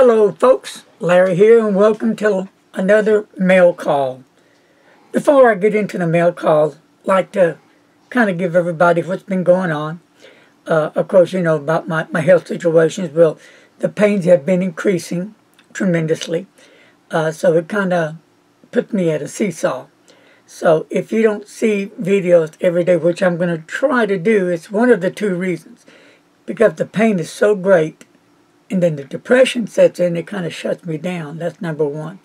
Hello folks, Larry here and welcome to another mail call. Before I get into the mail call, I'd like to kind of give everybody what's been going on. Of course, you know about my health situations. Well, the pains have been increasing tremendously. So it kind of puts me at a seesaw. So if you don't see videos every day, which I'm going to try to do, it's one of the two reasons. Because the pain is so great, and then the depression sets in, it kind of shuts me down. That's number one.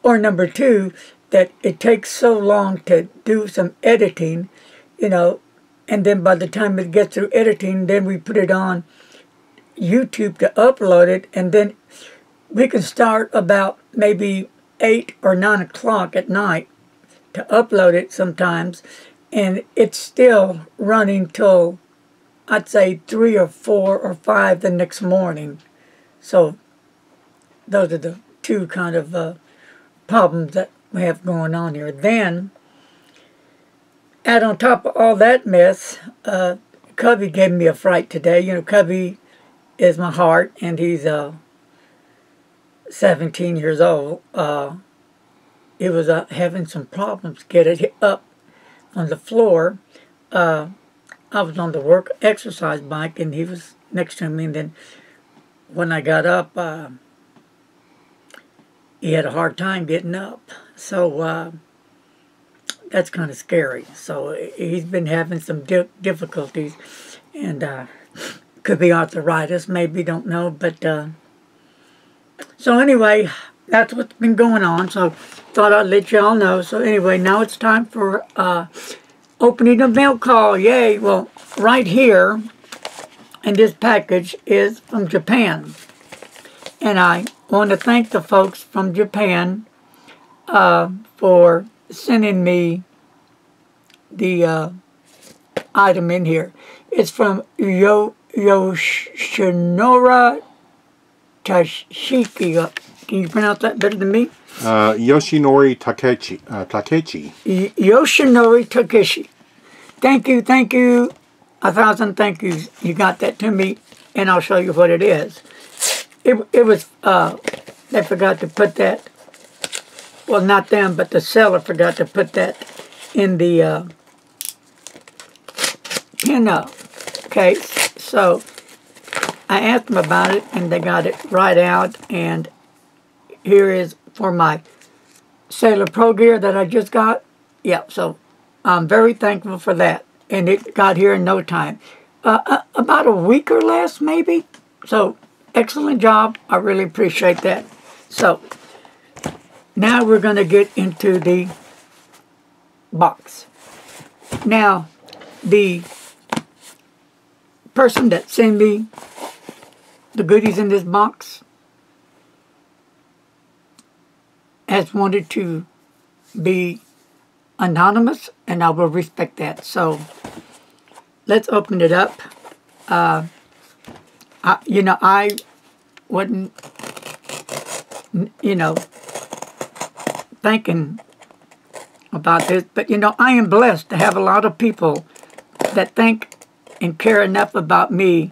Or number two, that it takes so long to do some editing, you know, and then by the time it gets through editing, then we put it on YouTube to upload it, and then we can start about maybe 8 or 9 o'clock at night to upload it sometimes, and it's still running till I'd say 3 or 4 or 5 the next morning. So those are the two kind of problems that we have going on here. Then, add on top of all that mess, Cubby gave me a fright today. You know, Cubby is my heart, and he's 17 years old. He was having some problems getting up on the floor. I was on the exercise bike, and he was next to me, and then when I got up, he had a hard time getting up. So that's kind of scary. So he's been having some difficulties, and could be arthritis, maybe, don't know. But so anyway, that's what's been going on. So thought I'd let y'all know. So anyway, now it's time for opening a mail call. Yay! Well, right here, and this package is from Japan. And I want to thank the folks from Japan for sending me the item in here. It's from Yoshinori Tashiki. Can you pronounce that better than me? Yoshinori Takechi. Yoshinori Takeshi. Thank you. 1,000 thank yous. You got that to me, and I'll show you what it is. It was, they forgot to put that, well, not them, but the seller forgot to put that in the pin-up case. So I asked them about it, and they got it right out, and here is for my Sailor Pro gear that I just got. Yeah, so I'm very thankful for that. And it got here in no time. About a week or less, maybe. So, excellent job. I really appreciate that. So, now we're going to get into the box. Now, the person that sent me the goodies in this box has wanted to be anonymous, and I will respect that. So let's open it up. I wasn't, thinking about this, but I am blessed to have a lot of people that think and care enough about me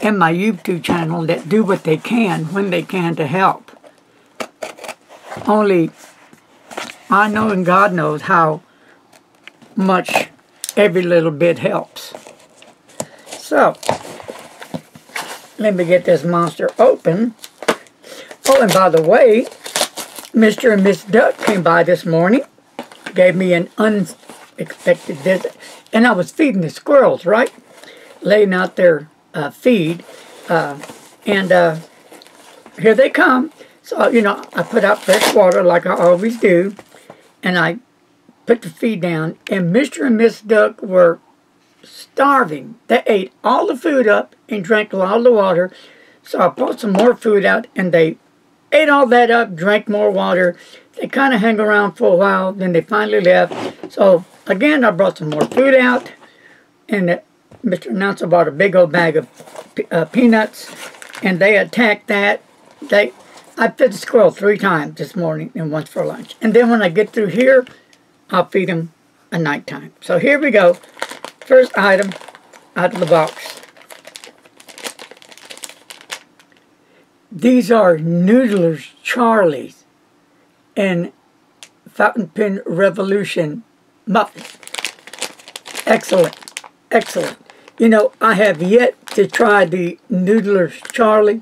and my YouTube channel that do what they can when they can to help. Only I know, and God knows how much every little bit helps. So, let me get this monster open. Oh, and by the way, Mr. and Miss Duck came by this morning, gave me an unexpected visit, and I was feeding the squirrels, right? Laying out their feed, and here they come. So, I put out fresh water like I always do, and I put the feed down, and Mr. and Miss Duck were starving. They ate all the food up and drank a lot of the water. So I pulled some more food out, and they ate all that up, drank more water. They kind of hung around for a while, then they finally left. So again, I brought some more food out, and Mr. Announcer bought a big old bag of peanuts, and they attacked that. I fed the squirrel 3 times this morning and once for lunch. And then when I get through here, I'll feed them at nighttime. So here we go. First item out of the box. These are Noodler's Charlie's and Fountain Pen Revolution muffins. Excellent, excellent. You know, I have yet to try the Noodler's Charlie,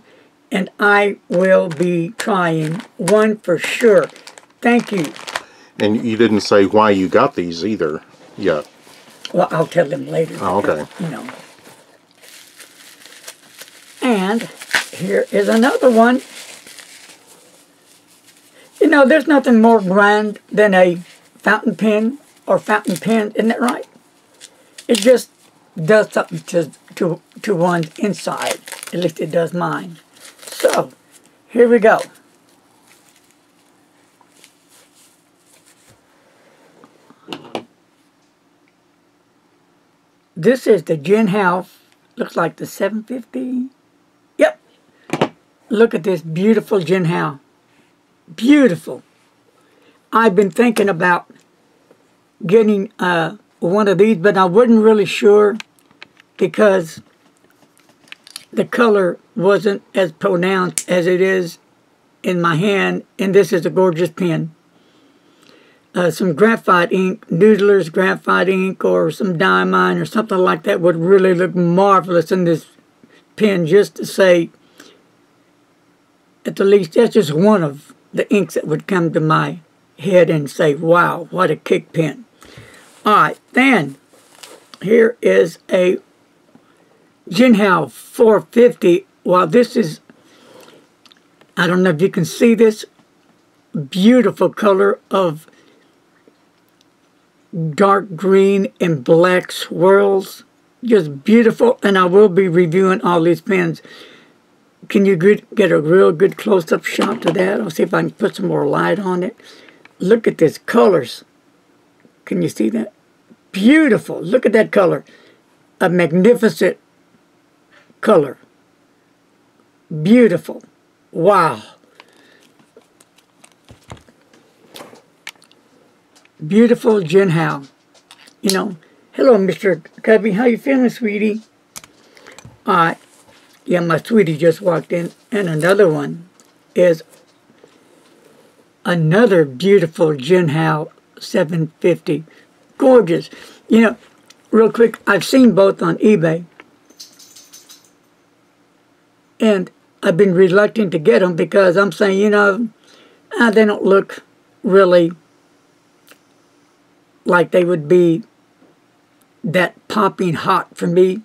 and I will be trying one for sure. Thank you. And you didn't say why you got these either yet. Well, I'll tell them later. Oh, okay. You know. And here is another one. You know, there's nothing more grand than a fountain pen or fountain pen, isn't that right? It just does something to one's inside. At least it does mine. So, here we go. This is the Jinhao, looks like the 750. Yep. Look at this beautiful Jinhao. Beautiful. I've been thinking about getting one of these, but I wasn't really sure because the color wasn't as pronounced as it is in my hand, and this is a gorgeous pen. Some graphite ink, Noodler's graphite ink, or some diamine or something like that would really look marvelous in this pen, just to say, at the least, that's just one of the inks that would come to my head and say, wow, what a kick pen. All right, then, here is a Jinhao 450. Well, this is, I don't know if you can see this beautiful color of dark green and black swirls. Just beautiful, and I will be reviewing all these pens. Can you get a real good close-up shot to that? I'll see if I can put some more light on it. Look at these colors. Can you see that? Beautiful. Look at that color. A magnificent color. Beautiful. Wow. Beautiful Jinhao. You know, hello, Mr. Cubby. How you feeling, sweetie? All right. Yeah, my sweetie just walked in. And another one is another beautiful Jinhao 750. Gorgeous. You know, real quick, I've seen both on eBay. And I've been reluctant to get them because I'm saying, you know, they don't look really like they would be that popping hot for me.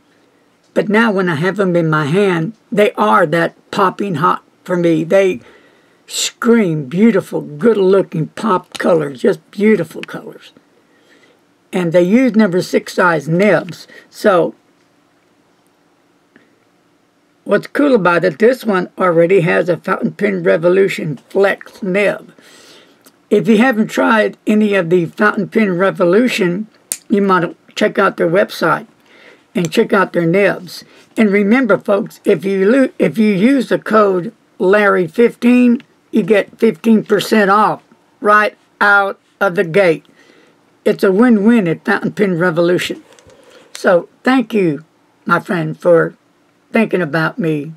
But now when I have them in my hand, they are that popping hot for me. They scream beautiful, good-looking pop colors, just beautiful colors. And they use number 6 size nibs. So what's cool about it, this one already has a Fountain Pen Revolution Flex nib. If you haven't tried any of the Fountain Pen Revolution, you might check out their website and check out their nibs. And remember, folks, if you use the code Larry15, you get 15% off right out of the gate. It's a win-win at Fountain Pen Revolution. So thank you, my friend, for thinking about me.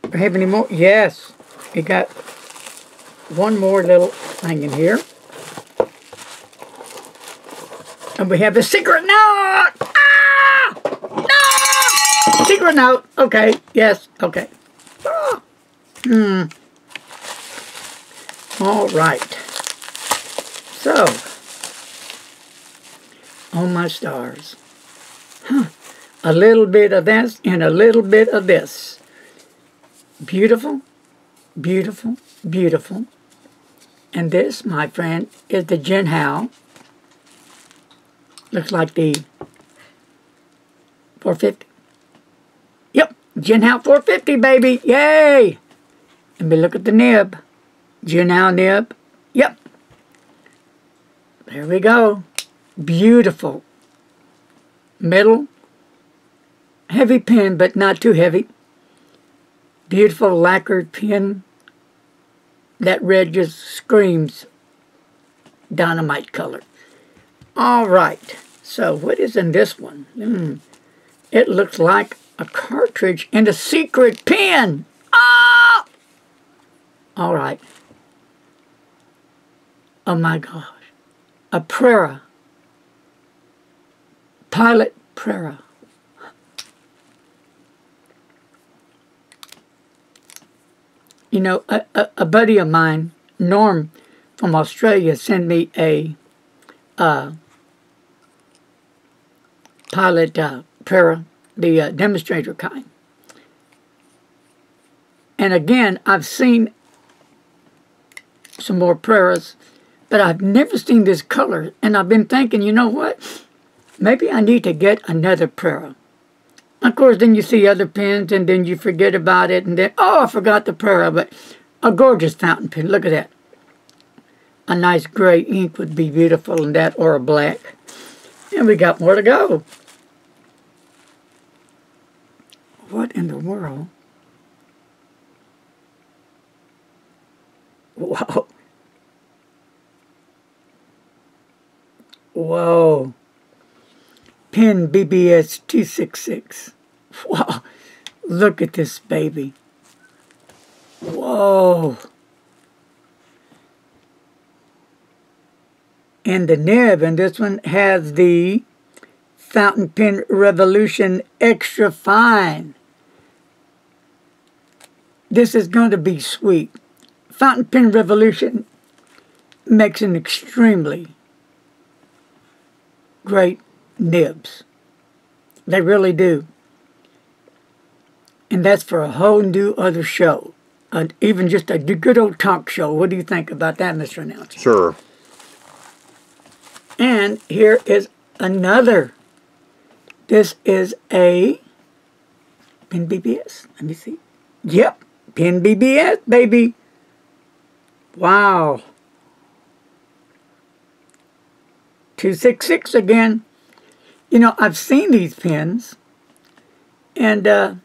Do we have any more? Yes, we got one more little thing in here. And we have the secret note! Ah! No! Secret note! Okay, yes, okay. Ah. All right. So, oh my stars. Huh. A little bit of this and a little bit of this. Beautiful, beautiful, beautiful. And this, my friend, is the Jinhao. Looks like the 450. Yep, Jinhao 450, baby. Yay! Let me look at the nib. Jinhao nib. Yep. There we go. Beautiful. Metal. Heavy pen, but not too heavy. Beautiful lacquered pen. That red just screams dynamite color. All right. So what is in this one? It looks like a cartridge and a secret pen. Ah! All right. Oh my gosh. A Prera. Pilot Prera. You know, a buddy of mine, Norm from Australia, sent me a Pilot Prera, the demonstrator kind. And again, I've seen some more Preras, but I've never seen this color. And I've been thinking, you know what? Maybe I need to get another Prera. Of course, then you see other pens, and then you forget about it, and then, oh, I forgot the Prera. But a gorgeous fountain pen. Look at that. A nice gray ink would be beautiful in that, or a black. And we got more to go. What in the world? Wow. Whoa. Pen BBS 266. Wow. Look at this baby. Whoa. And the nib, and this one has the Fountain Pen Revolution Extra Fine. This is going to be sweet. Fountain Pen Revolution makes an extremely great nibs. They really do. And that's for a whole new other show. Even just a good old talk show. What do you think about that, Mr. Announcer? Sure. And here is another. This is a Pen BBS. Let me see. Yep. Pen BBS, baby. Wow. 266 again. You know, I've seen these pens, and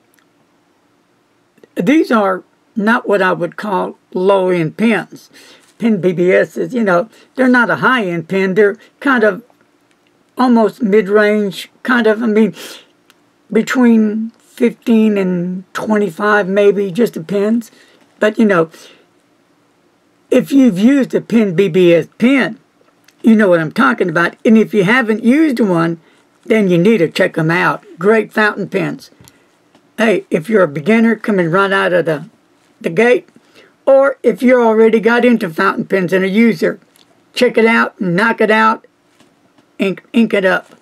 these are not what I would call low-end pens. Pen BBS is, you know, they're not a high-end pen. They're kind of almost mid-range, kind of, I mean, between 15 and 25 maybe, just depends. But, you know, if you've used a Pen BBS pen, you know what I'm talking about. And if you haven't used one, then you need to check them out. Great fountain pens. Hey, if you're a beginner coming right out of the gate, or if you're already got into fountain pens and a user, check it out, knock it out, ink it up.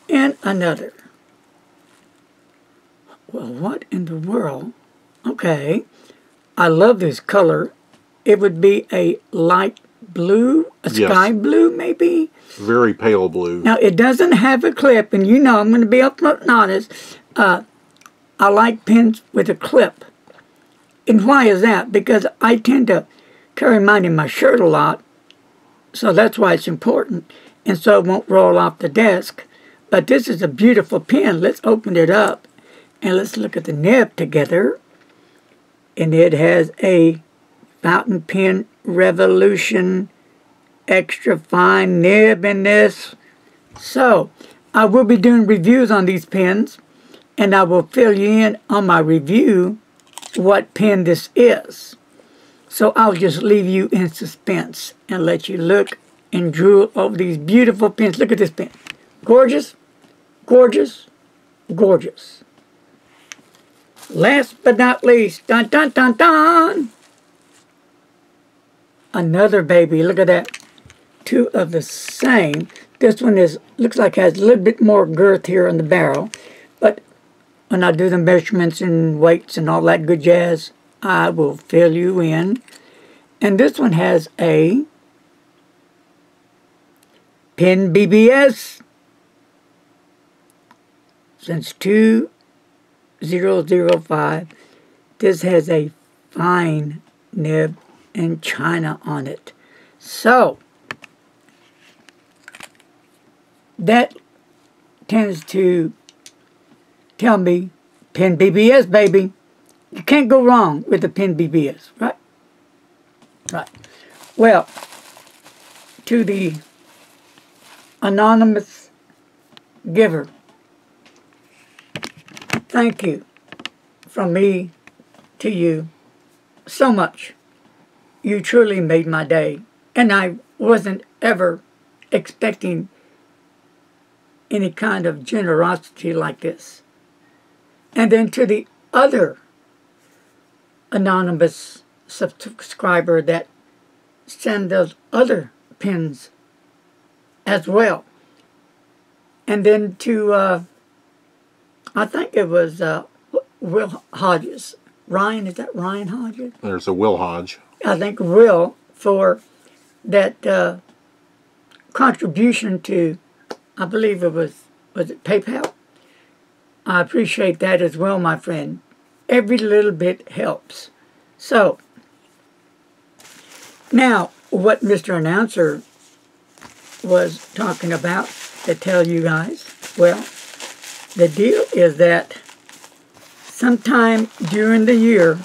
And another. Well, what in the world? Okay. I love this color. It would be a light blue, a sky blue maybe. Very pale blue. Now, it doesn't have a clip, and you know I'm going to be upfront and honest. I like pens with a clip. And why is that? Because I tend to carry mine in my shirt a lot, so that's why it's important. And so it won't roll off the desk. But this is a beautiful pen. Let's open it up, and let's look at the nib together. And it has a Fountain Pen Revolution Extra Fine nib in this. So, I will be doing reviews on these pens, and I will fill you in on my review what pen this is. So I'll just leave you in suspense and let you look and drool over these beautiful pens. Look at this pen. Gorgeous, gorgeous, gorgeous. Last but not least, dun dun dun dun, another baby. Look at that. Two of the same. This one looks like has a little bit more girth here on the barrel, but when I do the measurements and weights and all that good jazz, I will fill you in. And this one has a Pen BBS since 2005. This has a fine nib and china on it. So, that tends to tell me Pen BBS, baby. You can't go wrong with the Pen BBS, right? Right. Well, to the anonymous giver, thank you from me to you so much. You truly made my day. And I wasn't ever expecting any kind of generosity like this. And then to the other anonymous subscriber that sent those other pins as well. And then to, I think it was Will Hodges. Ryan, is that Ryan Hodges? There's a Will Hodge. I think Will, for that contribution to, I believe it was it PayPal? I appreciate that as well, my friend. Every little bit helps. So, now, what Mr. Announcer was talking about to tell you guys, well, the deal is that sometime during the year,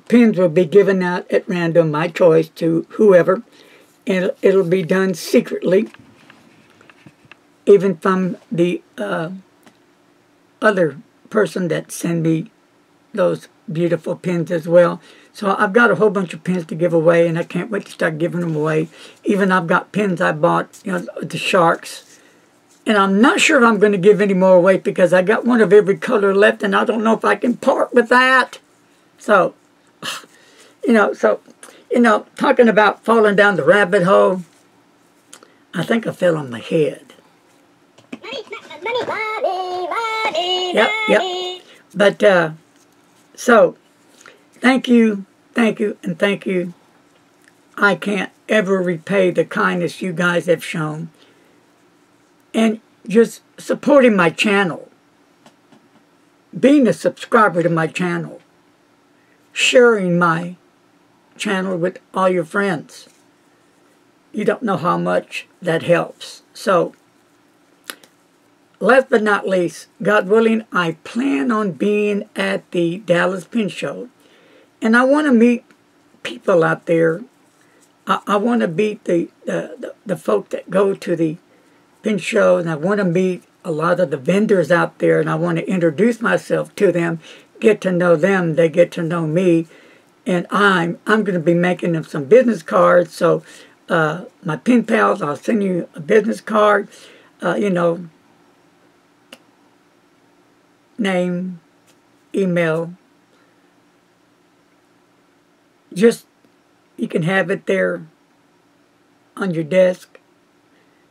pins will be given out at random, my choice, to whoever, and it'll be done secretly, even from the other person that sent me those beautiful pins as well. So I've got a whole bunch of pins to give away, and I can't wait to start giving them away. Even I've got pins I bought, you know, the Sharks. And I'm not sure if I'm going to give any more away because I got one of every color left, and I don't know if I can part with that. So, talking about falling down the rabbit hole, I think I fell on my head. Yep. But, so, thank you, and thank you. I can't ever repay the kindness you guys have shown. And just supporting my channel. Being a subscriber to my channel. Sharing my channel with all your friends. You don't know how much that helps. So, last but not least, God willing, I plan on being at the Dallas Pin Show. And I want to meet people out there. I want to meet the folk that go to the pin show, and I want to meet a lot of the vendors out there, and I want to introduce myself to them, get to know them, they get to know me, and I'm going to be making them some business cards. So my pin pals, I'll send you a business card, name, email. Just, you can have it there on your desk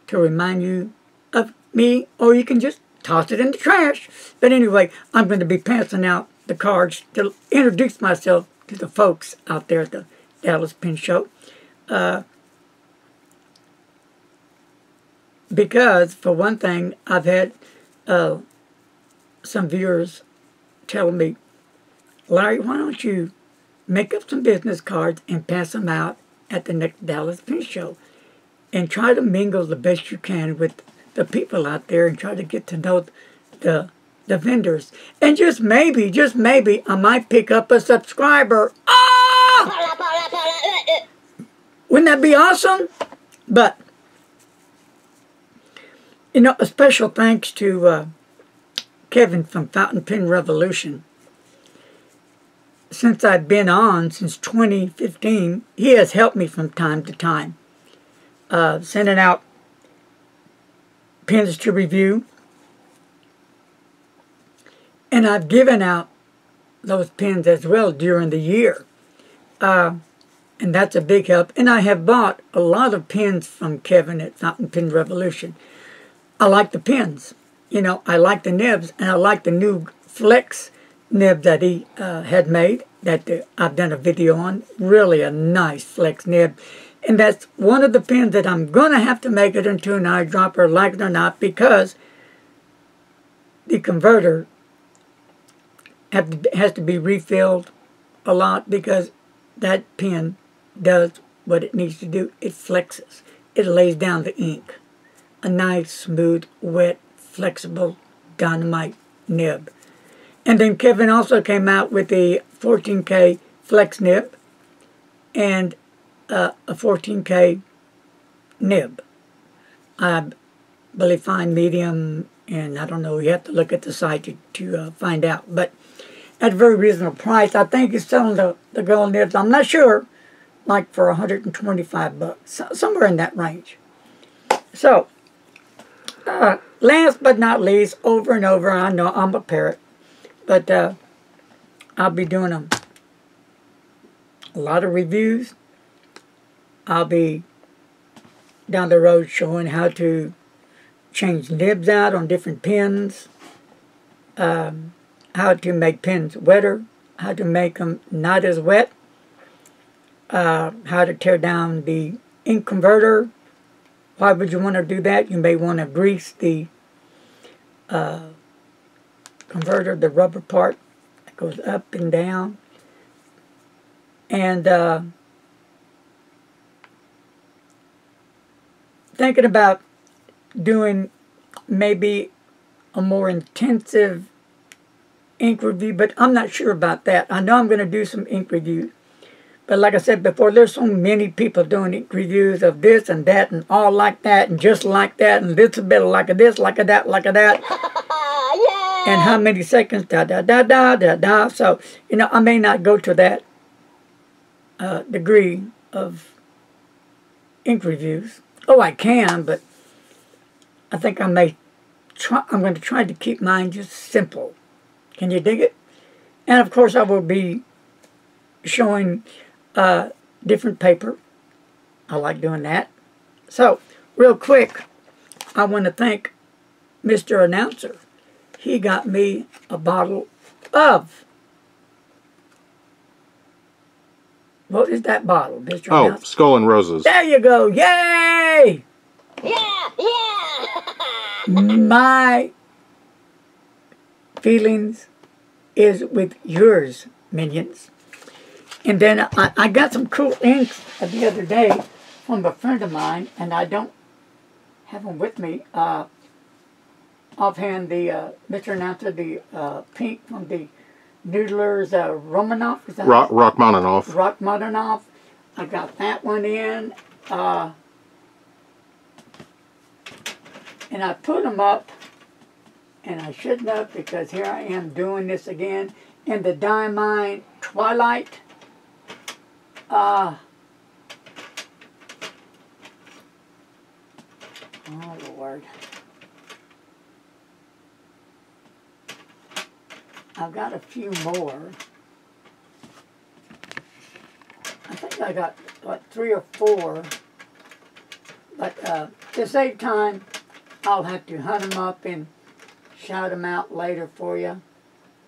to remind you of me, or you can just toss it in the trash. But anyway, I'm going to be passing out the cards to introduce myself to the folks out there at the Dallas Pin Show. Because, for one thing, I've had some viewers tell me, Larry, why don't you make up some business cards and pass them out at the next Dallas Pin Show, and try to mingle the best you can with the people out there and try to get to know the vendors. And just maybe, I might pick up a subscriber. Ah! Wouldn't that be awesome? But, a special thanks to Kevin from Fountain Pen Revolution. Since I've been on, since 2015, he has helped me from time to time. Sending out pins to review. And I've given out those pins as well during the year. And that's a big help. And I have bought a lot of pins from Kevin at Fountain Pen Revolution. I like the pins. I like the nibs, and I like the new Flex nib that he had made that I've done a video on. Really a nice Flex nib. And that's one of the pins that I'm going to have to make it into an eyedropper, like it or not, because the converter has to be refilled a lot, because that pen does what it needs to do. It flexes. It lays down the ink. A nice, smooth, wet, flexible dynamite nib. And then Kevin also came out with the 14K Flex nib and a 14K nib. I believe fine, medium, and I don't know, you have to look at the site to find out. But at a very reasonable price. I think he's selling the girl nibs, I'm not sure, like for $125, somewhere in that range. So, last but not least, over and over, I know I'm a parrot, but I'll be doing a lot of reviews. I'll be down the road showing how to change nibs out on different pins, how to make pins wetter, how to make them not as wet, how to tear down the ink converter. Why would you want to do that? You may want to grease the converter, the rubber part that goes up and down. And thinking about doing maybe a more intensive ink review, but I'm not sure about that. I know I'm going to do some ink reviews. But like I said before, there's so many people doing ink reviews of this and that and all like that and just like that and this a bit like a this, like a that, like a that. Yeah. And how many seconds, da, da, da, da, da, da. So, you know, I may not go to that degree of ink reviews. Oh, I can, but I think I may try, I'm going to try to keep mine just simple. Can you dig it? And of course I will be showing different paper. I like doing that. So, real quick, I want to thank Mr. Announcer. He got me a bottle of, what is that bottle, Mr. Announcer? Oh, Skull and Roses. There you go. Yay! Yeah, yeah. My feelings is with yours, minions. And then I got some cool inks the other day from a friend of mine, and I don't have them with me. Offhand, the Mr. Announcer, the pink from the Noodlers Romanov. Is that Rachmaninoff. Rachmaninoff. I got that one in. And I put them up, and I shouldn't have, because here I am doing this again. And the Diamine Twilight. Oh, Lord. I've got a few more. I think I got, what, 3 or 4. But to save time, I'll have to hunt them up and shout them out later for you.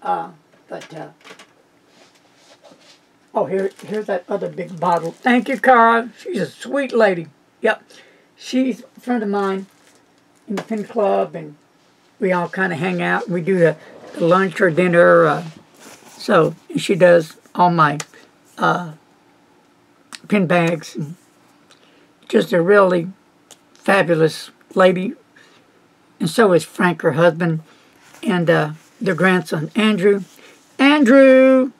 Oh, here's that other big bottle. Thank you, Cara. She's a sweet lady. Yep. She's a friend of mine in the pen club, and we all kind of hang out. We do the lunch or dinner. So she does all my pen bags. And just a really fabulous lady. And so is Frank, her husband, and their grandson, Andrew. Andrew!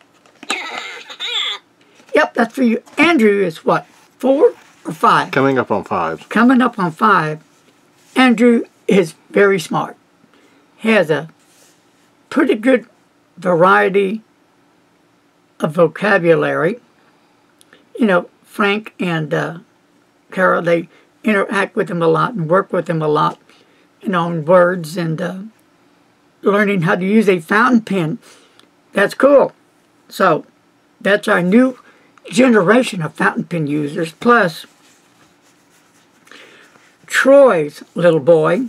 Yep, that's for you. Andrew is what, 4 or 5? Coming up on 5. Coming up on 5. Andrew is very smart. He has a pretty good variety of vocabulary. You know, Frank and Carol, they interact with him a lot and work with him a lot, you know, on words and learning how to use a fountain pen. That's cool. So, that's our new generation of fountain pen users. Plus, Troy's little boy,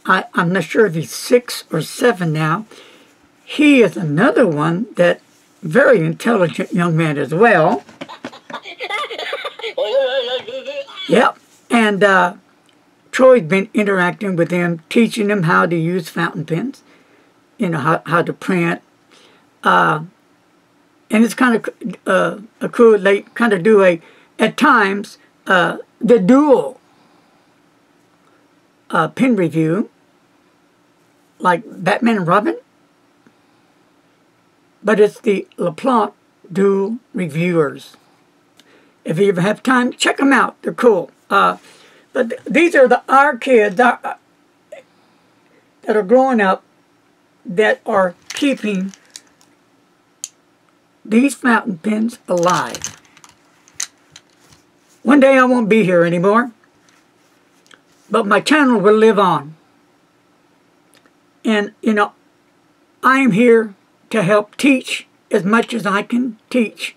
I'm not sure if he's 6 or 7 now. He is another one that very intelligent young man as well. Yep. And Troy's been interacting with him, teaching him how to use fountain pens, you know, how to print. And it's kind of cool. They kind of do at times, the dual pen review, like Batman and Robin. But it's the LaPlante dual reviewers. If you ever have time, check them out. They're cool. But these are our kids that are growing up that are keeping these fountain pens alive. One day I won't be here anymore, but my channel will live on. And, you know, I am here to help teach as much as I can teach,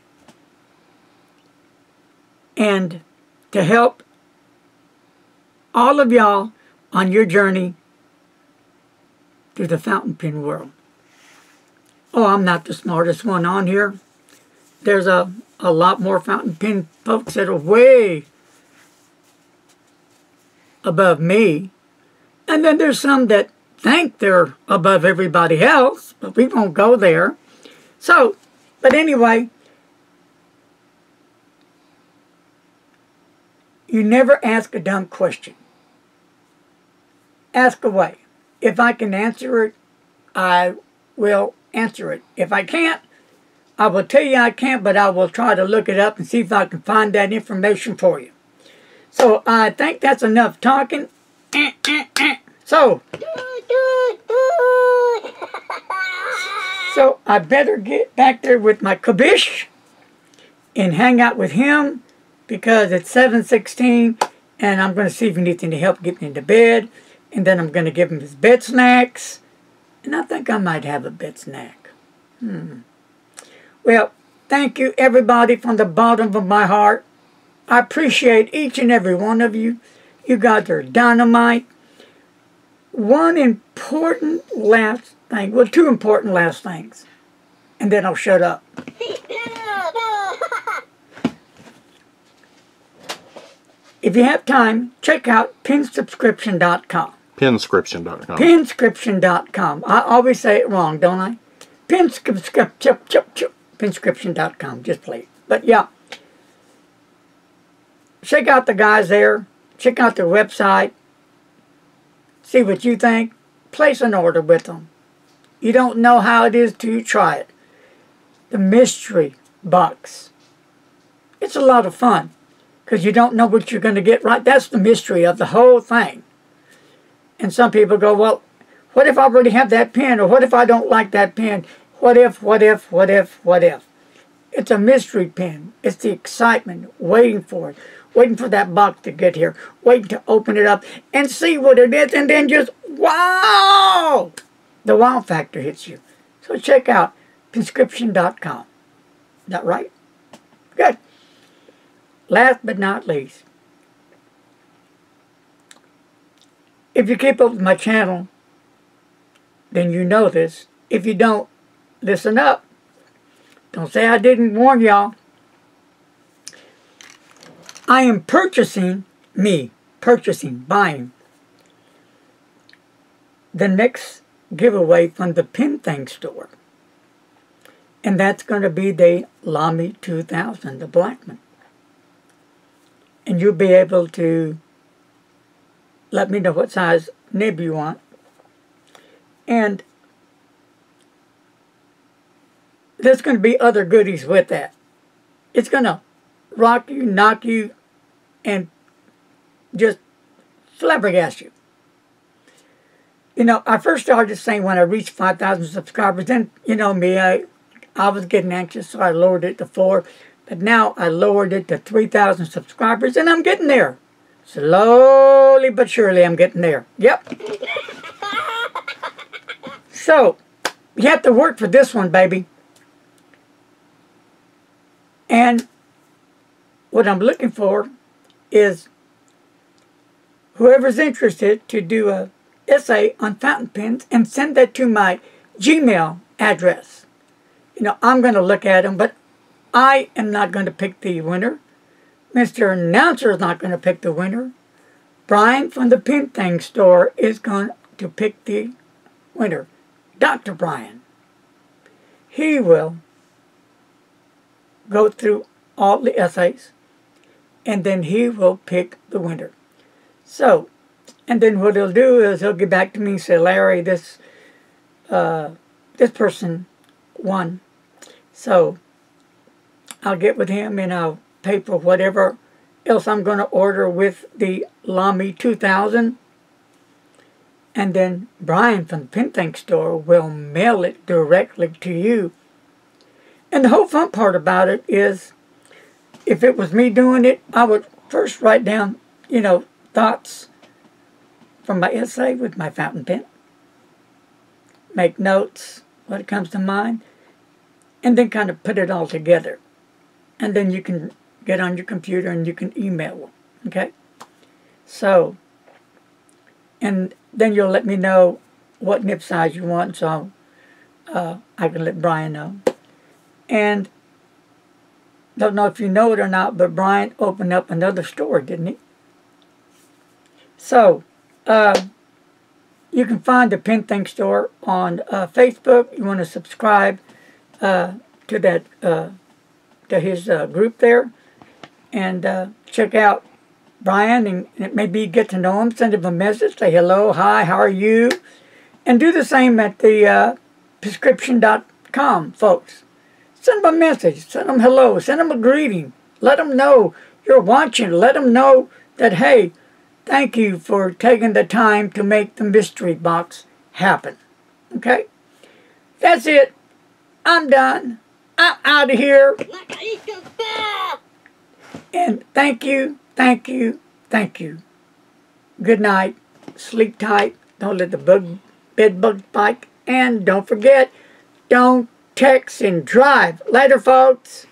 and to help all of y'all on your journey through the fountain pen world. Oh, I'm not the smartest one on here. There's a lot more fountain pen folks that are way above me. And then there's some that think they're above everybody else, but we won't go there. So, but anyway, you never ask a dumb question. Ask away. If I can answer it, I will answer it. If I can't, I will tell you I can't, but I will try to look it up and see if I can find that information for you. So I think that's enough talking. So I better get back there with my Kabish and hang out with him, because it's 7:16 and I'm going to see if he needs any help getting into bed. And then I'm going to give him his bed snacks. And I think I might have a bed snack. Well, thank you everybody from the bottom of my heart. I appreciate each and every one of you. You guys are dynamite. One important last thing. Well, two important last things. And then I'll shut up. If you have time, check out pensubscription.com. Penscription.com. Penscription.com. I always say it wrong, don't I? Penscription.com. Just play it. But yeah. Check out the guys there. Check out their website. See what you think. Place an order with them. You don't know how it is till you try it. The mystery box. It's a lot of fun, because you don't know what you're going to get right. That's the mystery of the whole thing. And some people go, well, what if I already have that pen? Or what if I don't like that pen? What if, what if, what if, what if? It's a mystery pen. It's the excitement, waiting for it. Waiting for that box to get here. Waiting to open it up and see what it is. And then just, wow! The wow factor hits you. So check out penscription.com. Is that right? Good. Last but not least, if you keep up with my channel, then you know this. If you don't, listen up. Don't say I didn't warn y'all. I am buying the next giveaway from the Pen Thing store. And that's going to be the Lamy 2000, the Blackman. And you'll be able to let me know what size nib you want. And there's going to be other goodies with that. It's going to rock you, knock you, and just flabbergast you. You know, I first started saying when I reached 5,000 subscribers, then, you know me, I was getting anxious, so I lowered it to 4. But now I lowered it to 3,000 subscribers, and I'm getting there. Slowly but surely, I'm getting there. Yep. So, you have to work for this one, baby. And what I'm looking for is whoever's interested to do a essay on fountain pens and send that to my Gmail address. You know, I'm going to look at them, but I am not going to pick the winner. Mr. Announcer is not going to pick the winner. Brian from the Pen Thing store is going to pick the winner. Dr. Brian. He will go through all the essays, and then he will pick the winner. So, and then what he'll do is he'll get back to me and say, Larry, this person won. So, I'll get with him and I'll pay for whatever else I'm going to order with the Lamy 2000. And then Brian from the PenThink store will mail it directly to you. And the whole fun part about it is, if it was me doing it, I would first write down, thoughts from my essay with my fountain pen. Make notes, what comes to mind, and then kind of put it all together. And then you can get on your computer and you can email them, okay? So, and then you'll let me know what nib size you want, so I can let Brian know. And don't know if you know it or not, but Brian opened up another store, didn't he? So, you can find the PenThink store on Facebook. You want to subscribe to that to his group there, and check out Brian, and maybe get to know him. Send him a message. Say hello, hi, how are you? And do the same at the prescription.com, folks. Send them a message. Send them hello. Send them a greeting. Let them know you're watching. Let them know that, hey, thank you for taking the time to make the mystery box happen. Okay? That's it. I'm done. I'm out of here. And thank you, thank you, thank you. Good night. Sleep tight. Don't let the bed bug bite. And don't forget, don't text and drive. Later, folks.